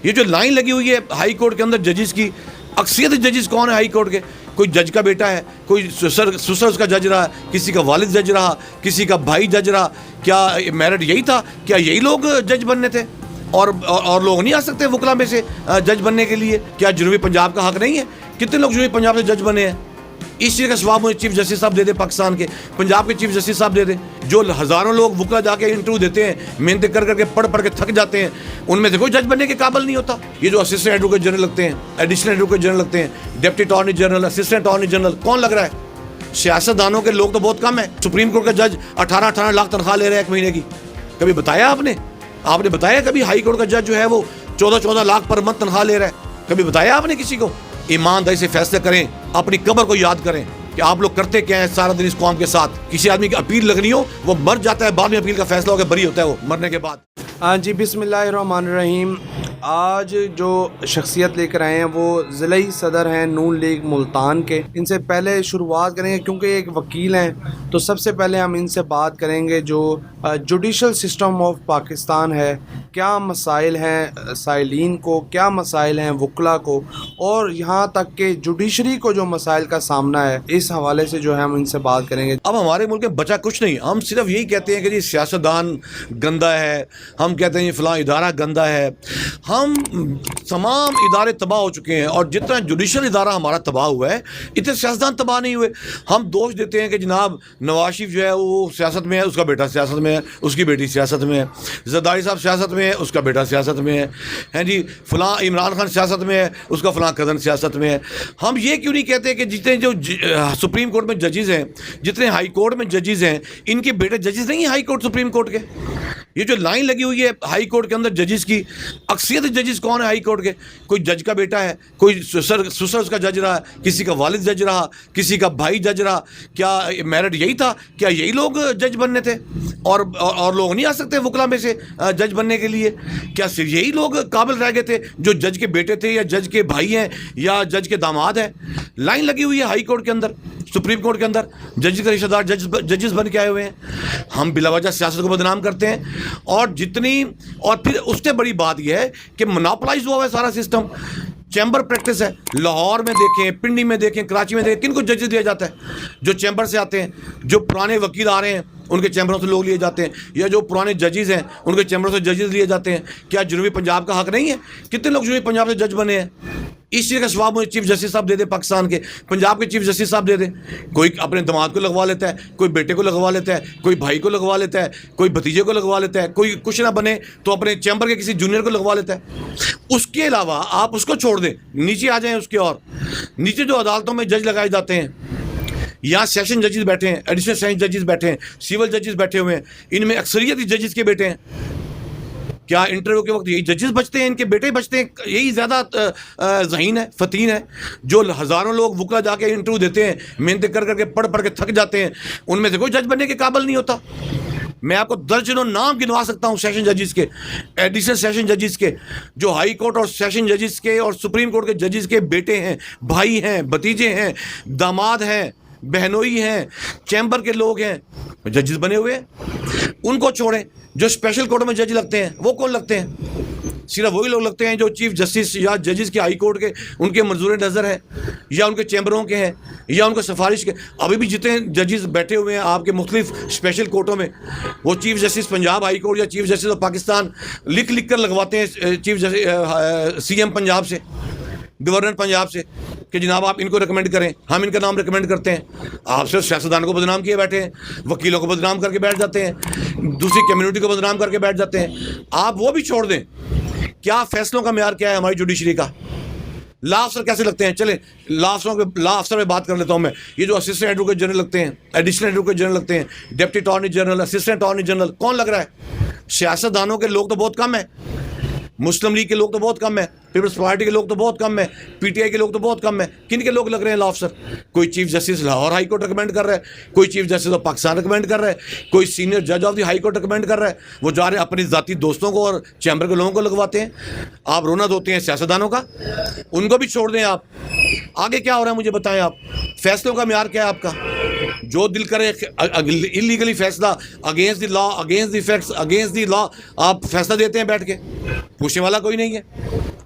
ये जो लाइन लगी हुई है हाई कोर्ट के अंदर जजेस की, अक्सरियत जजेस कौन है हाई कोर्ट के? कोई जज का बेटा है, कोई ससुर उसका जज रहा, किसी का वालिद जज रहा, किसी का भाई जज रहा। क्या मेरिट यही था? क्या यही लोग जज बनने थे और लोग नहीं आ सकते वकला में से जज बनने के लिए? क्या जनूबी पंजाब का हक नहीं है? कितने लोग जनूबी पंजाब से जज बने हैं? इस चीज़ का जवाब मुझे चीफ जस्टिस साहब दे दे, पाकिस्तान के पंजाब के चीफ जस्टिस साहब दे दें। जो हज़ारों लोग वकला जाके इंटरव्यू देते हैं, मेहनत कर करके पढ़ के थक जाते हैं, उनमें से कोई जज बनने के काबिल नहीं होता। ये जो असिस्टेंट एडवोकेट जनरल लगते हैं, एडिशनल एडवोकेट जनरल लगते हैं, deputy attorney general, assistant attorney general, कौन लग रहा है? सियासतदानों के लोग तो बहुत कम है। सुप्रीम कोर्ट का जज 18-18 लाख तनख्वाह ले रहे हैं एक महीने की। कभी बताया आपने बताया कभी हाई कोर्ट का जज जो है वो 14-14 लाख पर मंथ तनख्वाह ले रहा है? कभी बताया आपने किसी को? ईमानदारी से फैसले करें, अपनी कब्र को याद करें कि आप लोग करते क्या है सारा दिन इस कौम के साथ। किसी आदमी की अपील लगनी हो, वो मर जाता है, बाद में अपील का फैसला होकर बरी होता है वो मरने के बाद। हाँ जी, बिस्मिल्लाहिर्रहमानिर्रहीम। आज जो शख्सियत लेकर आए हैं वो ज़िले सदर हैं नून लीग मुल्तान के। इनसे पहले शुरुआत करेंगे क्योंकि एक वकील हैं, तो सबसे पहले हम इनसे बात करेंगे जो जुडिशल सिस्टम ऑफ पाकिस्तान है, क्या मसाइल हैं साइलीन को, क्या मसाइल हैं वकला को, और यहाँ तक कि जुडिशरी को जो मसाइल का सामना है, इस हवाले से जो है हम इनसे बात करेंगे। अब हमारे मुल्क में बचा कुछ नहीं, हम सिर्फ यही कहते हैं कि जी सियासतदान गंदा है, हम कहते हैं ये फ़लाँ इदारा गंदा है। हम तमाम इदारे तबाह हो चुके हैं, और जितना जुडिशल इदारा हमारा तबाह हुआ है, इतने सियासतदान तबाह नहीं हुए। हम दोष देते हैं कि जनाब नवाज शरीफ जो है वो सियासत में है, उसका बेटा सियासत में है, उसकी बेटी सियासत में है, जरदारी साहब सियासत में है, उसका बेटा सियासत में है जी, फ़लाँ इमरान खान सियासत में है, उसका फ़लाँ कज़न सियासत में है। हम ये क्यों नहीं कहते कि जितने जो सुप्रीम कोर्ट में जजेस हैं, जितने हाई कोर्ट में जजेस हैं, इनके बेटे जजेस नहीं हैं हाई कोर्ट सुप्रीम कोर्ट के? ये जो लाइन लगी हुई है हाई कोर्ट के अंदर जजेस की, अक्सरियत जजेस कौन है हाई कोर्ट के? कोई जज का बेटा है, कोई ससुर उसका जज रहा, किसी का वालिद जज रहा, किसी का भाई जज रहा। क्या मेरिट यही था? क्या यही लोग जज बनने थे और लोग नहीं आ सकते वकला में से जज बनने के लिए? क्या सिर्फ यही लोग काबिल रह गए थे जो जज के बेटे थे या जज के भाई हैं या जज के दामाद हैं? लाइन लगी हुई है हाई कोर्ट के अंदर, सुप्रीम कोर्ट के अंदर जज के रिश्तेदार जजेस बन के आए हुए हैं। हम बिलावजह सियासत को बदनाम करते हैं, और फिर उससे बड़ी बात यह है कि मोनोपोलाइज हुआ है सारा सिस्टम। चैम्बर प्रैक्टिस है, लाहौर में देखें, पिंडी में देखें, कराची में देखें, किनको जजेस दिया जाता है? जो चैम्बर से आते हैं, जो पुराने वकील आ रहे हैं उनके चैम्बरों से लोग लिए जाते हैं, या जो पुराने जजेस हैं उनके चैम्बरों से जजेस लिए जाते हैं। क्या जनूबी पंजाब का हक नहीं है? कितने लोग जनूबी पंजाब से जज बने हैं? इस चीज़ का जवाब मुझे चीफ जस्टिस साहब दे दे, पाकिस्तान के पंजाब के चीफ जस्टिस साहब दे दें। कोई अपने दामाद को लगवा लेता है, कोई बेटे को लगवा लेता है, कोई भाई को लगवा लेता है, कोई भतीजे को लगवा लेता है, कोई कुछ ना बने तो अपने चैम्बर के किसी जूनियर को लगवा लेता है। उसके अलावा आप उसको छोड़ दें, नीचे आ जाएं उसके, और नीचे जो अदालतों में जज लगाए जाते हैं, यहाँ सेशन जजेस बैठे हैं, एडिशनल सेशन जजेस बैठे हैं, सिविल जजेस बैठे हुए हैं, इनमें अक्सरियत ही जजेस के बेटे हैं। क्या इंटरव्यू के वक्त यही जजेस बचते हैं, इनके बेटे बचते हैं? यही ज़्यादा ज़हीन है, फतीन है। जो हज़ारों लोग वकला जाके इंटरव्यू देते हैं, मेहनत कर करके पढ़ के थक जाते हैं, उनमें से कोई जज बनने के काबिल नहीं होता। मैं आपको दर्जनों नाम गिनवा सकता हूँ सेशन जजेस के, एडिशनल सेशन जजेस के, जो हाई कोर्ट और सेशन जजेस के और सुप्रीम कोर्ट के जजेस के बेटे हैं, भाई हैं, भतीजे हैं, दामाद हैं, बहनोई हैं, चैम्बर के लोग हैं, जजेस बने हुए हैं। उनको छोड़ें, जो स्पेशल कोर्ट में जज लगते हैं वो कौन लगते हैं? सिर्फ वही लोग लगते हैं जो चीफ जस्टिस या जजेस के हाई कोर्ट के उनके मंजूर नज़र हैं, या उनके चैम्बरों के हैं, या उनको सिफारिश के। अभी भी जितने जजेस बैठे हुए हैं आपके मुख्तलिफ स्पेशल कोर्टों में, वो chief justice Punjab high court या चीफ जस्टिस ऑफ पाकिस्तान लिख कर लगवाते हैं चीफ जस्टिस CM पंजाब से, गवर्नर पंजाब से, कि जनाब आप इनको रिकमेंड करें, हम इनका नाम रिकमेंड करते हैं। आप सिर्फ सियासतदान को बदनाम किए बैठे हैं, वकीलों को बदनाम करके बैठ जाते हैं, दूसरी कम्युनिटी को बदनाम करके बैठ जाते हैं। आप वो भी छोड़ दें, क्या फैसलों का म्यार क्या है हमारी जुडिशरी का? लॉ अफसर कैसे लगते हैं? चले लॉ अफसर में बात कर लेता हूँ मैं। ये जो असिस्टेंट एडवोकेट जनरल लगते हैं, एडिशनल एडवोकेट जनरल लगते हैं, deputy attorney general, assistant attorney general, कौन लग रहा है? सियासतदानों के लोग तो बहुत कम है, मुस्लिम लीग के लोग तो बहुत कम है, पीपल्स पार्टी के लोग तो बहुत कम है, PTI के लोग तो बहुत कम है। किन के लोग लग रहे हैं लॉ अफसर? कोई chief justice Lahore high court recommend कर रहा है, कोई chief justice of Pakistan recommend कर रहा है, कोई सीनियर जज of the high court recommend कर रहा है। वो जा रहे हैं अपनी ज़ाती दोस्तों को और चैम्बर के लोगों को लगवाते हैं। आप रोना धोते हैं सियासतदानों का, उनको भी छोड़ दें आप। आगे क्या हो रहा है मुझे बताएं आप, फैसलों का म्यार क्या है आपका? जो दिल करे इलीगली फैसला against the law, against the facts, against the law आप फैसला देते हैं बैठ के, पूछने वाला कोई नहीं है।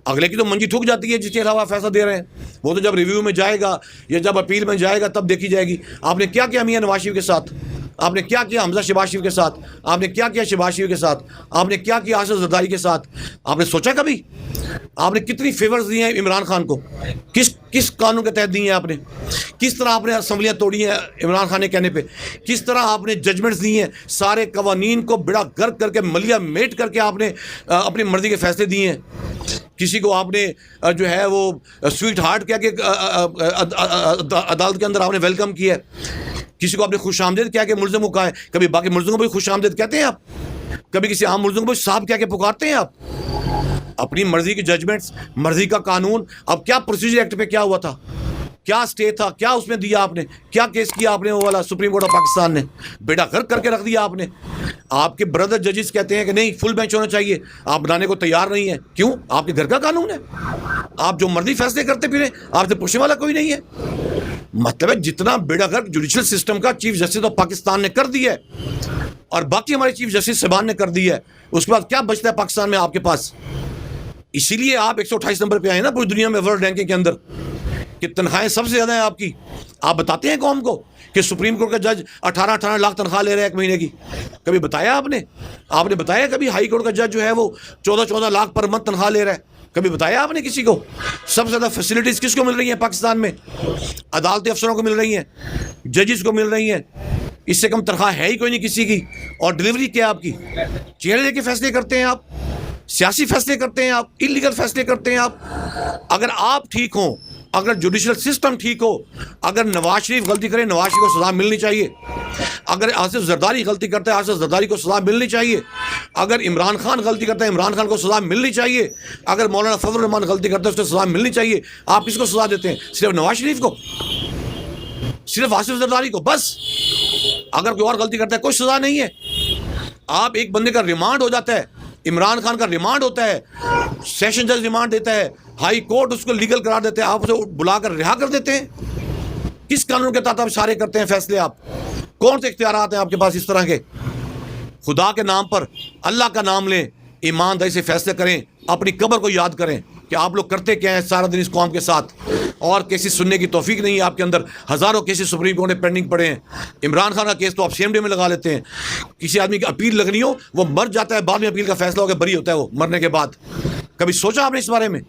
अगले की तो मंजी ठुक जाती है जिसके अलावा फैसला दे रहे हैं। वो तो जब रिव्यू में जाएगा या जब अपील में जाएगा तब देखी जाएगी। आपने क्या किया मियां नवाज शरीफ के साथ, आपने क्या किया हमजा शहबाज शरीफ के साथ, आपने क्या किया शहबाज शरीफ के साथ, आपने क्या किया आसिफ जरदारी के साथ? आपने सोचा कभी? आपने कितनी फेवर्स दिए हैं इमरान खान को, किस कानून के तहत दिए हैं आपने? किस तरह आपने असम्बलियाँ तोड़ी हैं इमरान खान के कहने पे? किस तरह आपने जजमेंट्स दिए हैं? सारे कवानीन को बिड़ा गर्क करके मलिया मेट करके आपने अपनी मर्जी के फैसले दिए हैं। किसी को आपने जो है वो स्वीट हार्ट कह के अदालत के अंदर आपने वेलकम किया है। किसी को आपने खुश आमदेद कह के मुल्ज़िम को कहा है। कभी बाकी मुल्ज़िमों को भी खुश आमदेद कहते हैं आप? कभी किसी आम मुल्ज़िम को भी साहब कह के पुकारते हैं आप? अपनी मर्जी की जजमेंट्स, मर्जी का कानून। अब क्या प्रोसीजर एक्ट पे क्या हुआ था, क्या स्टे था, क्या उसमें दिया आपने, क्या केस किया आपने? वो वाला सुप्रीम कोर्ट ऑफ पाकिस्तान ने बेड़ा गर्क करके रख दिया आपने। आपके ब्रदर जजेस कहते हैं कि नहीं फुल बेंच होना चाहिए, आप बनाने को तैयार नहीं है। क्यों? आपके घर का कानून है, आप जो मर्जी फैसले करते फिरे, आपसे पूछने वाला कोई नहीं है। मतलब है जितना बेड़ा गर्क जुडिशल सिस्टम का चीफ जस्टिस ऑफ पाकिस्तान ने कर दिया है और बाकी हमारे चीफ जस्टिस साहबान ने कर दिया है, उसके बाद क्या बचता है पाकिस्तान में आपके पास? इसीलिए आप 128 नंबर पे आए ना पूरी दुनिया में वर्ल्ड रैंकिंग के अंदर, कि तनख्वाहें सबसे ज़्यादा हैं आपकी। आप बताते हैं कौम को कि सुप्रीम कोर्ट का जज 18-18 लाख तनख्वाह ले रहा है एक महीने की? कभी बताया आपने? आपने बताया कभी हाई कोर्ट का जज जो है वो 14-14 लाख पर मंथ तनख्वाह ले रहा है? कभी बताया आपने किसी को? सबसे ज़्यादा फैसिलिटीज़ किसको मिल रही हैं पाकिस्तान में? अदालती अफसरों को मिल रही हैं, जजेस को मिल रही हैं। इससे कम तनख्वाह है ही कोई नहीं किसी की। और डिलीवरी क्या आपकी? चेहरे लेके फैसले करते हैं आप, सियासी फैसले करते हैं आप, इलीगल फैसले करते हैं आप। अगर आप ठीक हों, अगर जुडिशल सिस्टम ठीक हो, अगर नवाज शरीफ गलती करे नवाज शरीफ को सज़ा मिलनी चाहिए, अगर आसिफ जरदारी गलती करता है आसिफ जरदारी को सज़ा मिलनी चाहिए, अगर इमरान खान गलती करता है इमरान खान को सज़ा मिलनी चाहिए, अगर मौलाना फजल रहमान गलती करता है उसको सज़ा मिलनी चाहिए। आप किसको सज़ा देते हैं? सिर्फ नवाज शरीफ को, सिर्फ आसिफ जरदारी को, बस। अगर कोई और गलती करता है कोई सज़ा नहीं है। आप एक बंदे का रिमांड हो जाता है, इमरान खान का रिमांड होता है, सेशन जज रिमांड देता है, हाई कोर्ट उसको लीगल करार देते हैं, आप उसे बुलाकर रिहा कर देते हैं। किस कानून के तहत आप इशारे करते हैं फैसले? आप कौन से इख्तियारात हैं आपके पास इस तरह के? खुदा के नाम पर, अल्लाह का नाम लें, ईमानदारी से फैसले करें, अपनी कब्र को याद करें कि आप लोग करते क्या हैं सारा दिन इस कौम के साथ। और केसेस सुनने की तौफीक नहीं है आपके अंदर। हज़ारों केसेस सुप्रीम कोर्ट में पेंडिंग पड़े हैं। इमरान खान का केस तो आप सेम डे में लगा लेते हैं। किसी आदमी की अपील लगनी हो, वो मर जाता है, बाद में अपील का फैसला होकर बरी होता है वो मरने के बाद। कभी सोचा आपने इस बारे में?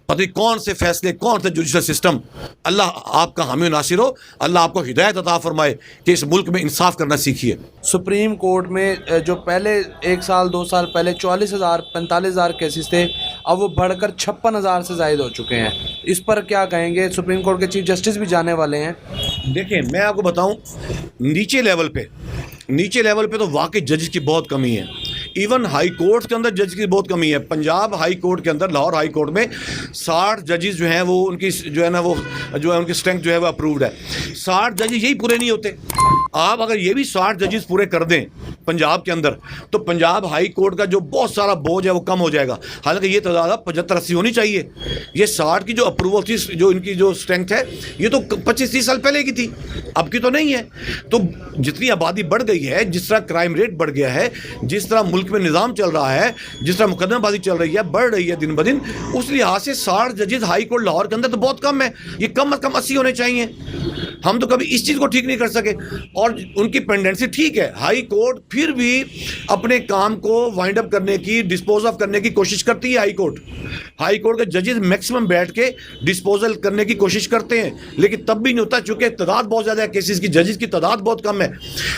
पता नहीं कौन से फैसले, कौन से जुडिशल सिस्टम। अल्लाह आपका हामी नासिर हो, अल्लाह आपको हिदायत अता फरमाए कि इस मुल्क में इंसाफ करना सीखिए। सुप्रीम कोर्ट में जो पहले 1 साल 2 साल पहले 44,000-45,000 केसेस थे, अब वो बढ़कर 56,000 से ज़ायद हो चुके हैं। इस पर क्या कहेंगे? सुप्रीम कोर्ट के चीफ जस्टिस भी जाने वाले हैं। देखिए मैं आपको बताऊं, नीचे लेवल पे तो वाकई जजेस की बहुत कमी है। इवन हाई कोर्ट के अंदर जज की बहुत कमी है। पंजाब हाई कोर्ट के अंदर, लाहौर हाई कोर्ट में 60 जजेस जो हैं वो उनकी जो है ना वो जो है उनकी स्ट्रेंथ जो है वो अप्रूव्ड है। 60 जजेस यही पूरे नहीं होते। आप अगर ये भी 60 जजेस पूरे कर दें पंजाब के अंदर, तो पंजाब हाई कोर्ट का जो बहुत सारा बोझ है वो कम हो जाएगा। हालांकि ये तादाद 75-80 होनी चाहिए। ये 60 की जो अप्रूवल थी, जो इनकी जो स्ट्रेंथ है, ये तो 25-30 साल पहले की थी, अब की तो नहीं है। तो जितनी आबादी बढ़ गई है, जिस तरह क्राइम रेट बढ़ गया है, जिस तरह मुल्क में निज़ाम चल रहा है, जिस तरह मुकदमाबाजी चल रही है, बढ़ रही है दिन ब दिन, उस लिहाज से 60 जजेस हाई कोर्ट लाहौर के अंदर तो बहुत कम है। ये कम अज़ कम 80 होने चाहिए। हम तो कभी इस चीज़ को ठीक नहीं कर सके। और उनकी पेंडेंसी ठीक है, हाई कोर्ट फिर भी अपने काम को वाइंड अप करने की, डिस्पोज ऑफ करने की कोशिश करती है। हाई कोर्ट के जजेस मैक्सिमम बैठ के डिस्पोजल करने की कोशिश करते हैं, लेकिन तब भी नहीं होता, चूंकि तादाद बहुत ज़्यादा है केसेस की, जजेस की तादाद बहुत कम है।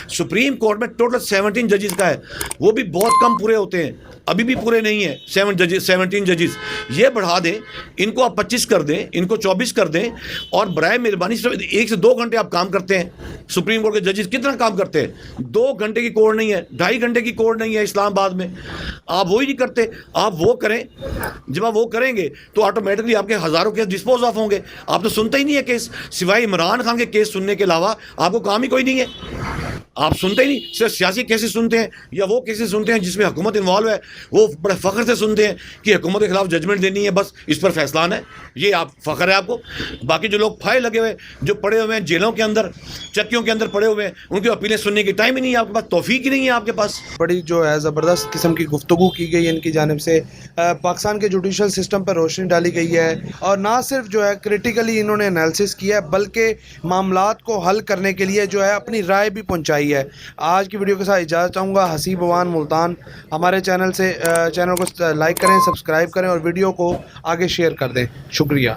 सुप्रीम कोर्ट में टोटल 17 जजेस का है, वो भी बहुत कम पूरे होते हैं, अभी भी पूरे नहीं है 17 जजेस। ये बढ़ा दें, इनको आप 25 कर दें, इनको 24 कर दें, और बराए मेहरबानी सिर्फ 1 से 2 घंटे आप काम करते हैं। सुप्रीम कोर्ट के जजेस कितना काम करते हैं? 2 घंटे की कोर्ट नहीं है, 2.5 घंटे की कोर्ट नहीं है इस्लामाबाद में। आप वो ही नहीं करते। आप वो करें, जब आप वो करेंगे तो ऑटोमेटिकली आपके हज़ारों केस डिस्पोज ऑफ होंगे। आप तो सुनते ही नहीं है केस, सिवाय इमरान खान के केस सुनने के अलावा आपको काम ही कोई नहीं है। आप सुनते ही नहीं, सिर्फ सियासी केसेस सुनते हैं या वो केसेस सुनते हैं जिसमें हुकूमत इन्वॉल्व है, वो बड़े फ़ख्र से सुनते हैं कि हुकूमत के खिलाफ जजमेंट देनी है, बस इस पर फैसला आना है, ये आप फ़ख्र है आपको। बाकी जो लोग फाइल लगे हुए, जो पड़े हुए हैं जेलों के अंदर, चक्कियों के अंदर पड़े हुए हैं, उनकी अपीलें सुनने की टाइम ही नहीं है आपके पास, तौफीक ही नहीं है आपके पास। बड़ी जो है ज़बरदस्त किस्म की गुफ्तगू की गई इनकी जानिब से, पाकिस्तान के जुडिशल सिस्टम पर रोशनी डाली गई है और ना सिर्फ जो है क्रिटिकली इन्होंने एनालिसिस किया है बल्कि मामलात को हल करने के लिए जो है अपनी राय भी पहुंचाई है। आज की वीडियो के साथ इजाज़त चाहूँगा। हसीब अवान मुल्तान हमारे चैनल को लाइक करें, सब्सक्राइब करें और वीडियो को आगे शेयर कर दें। शुक्रिया।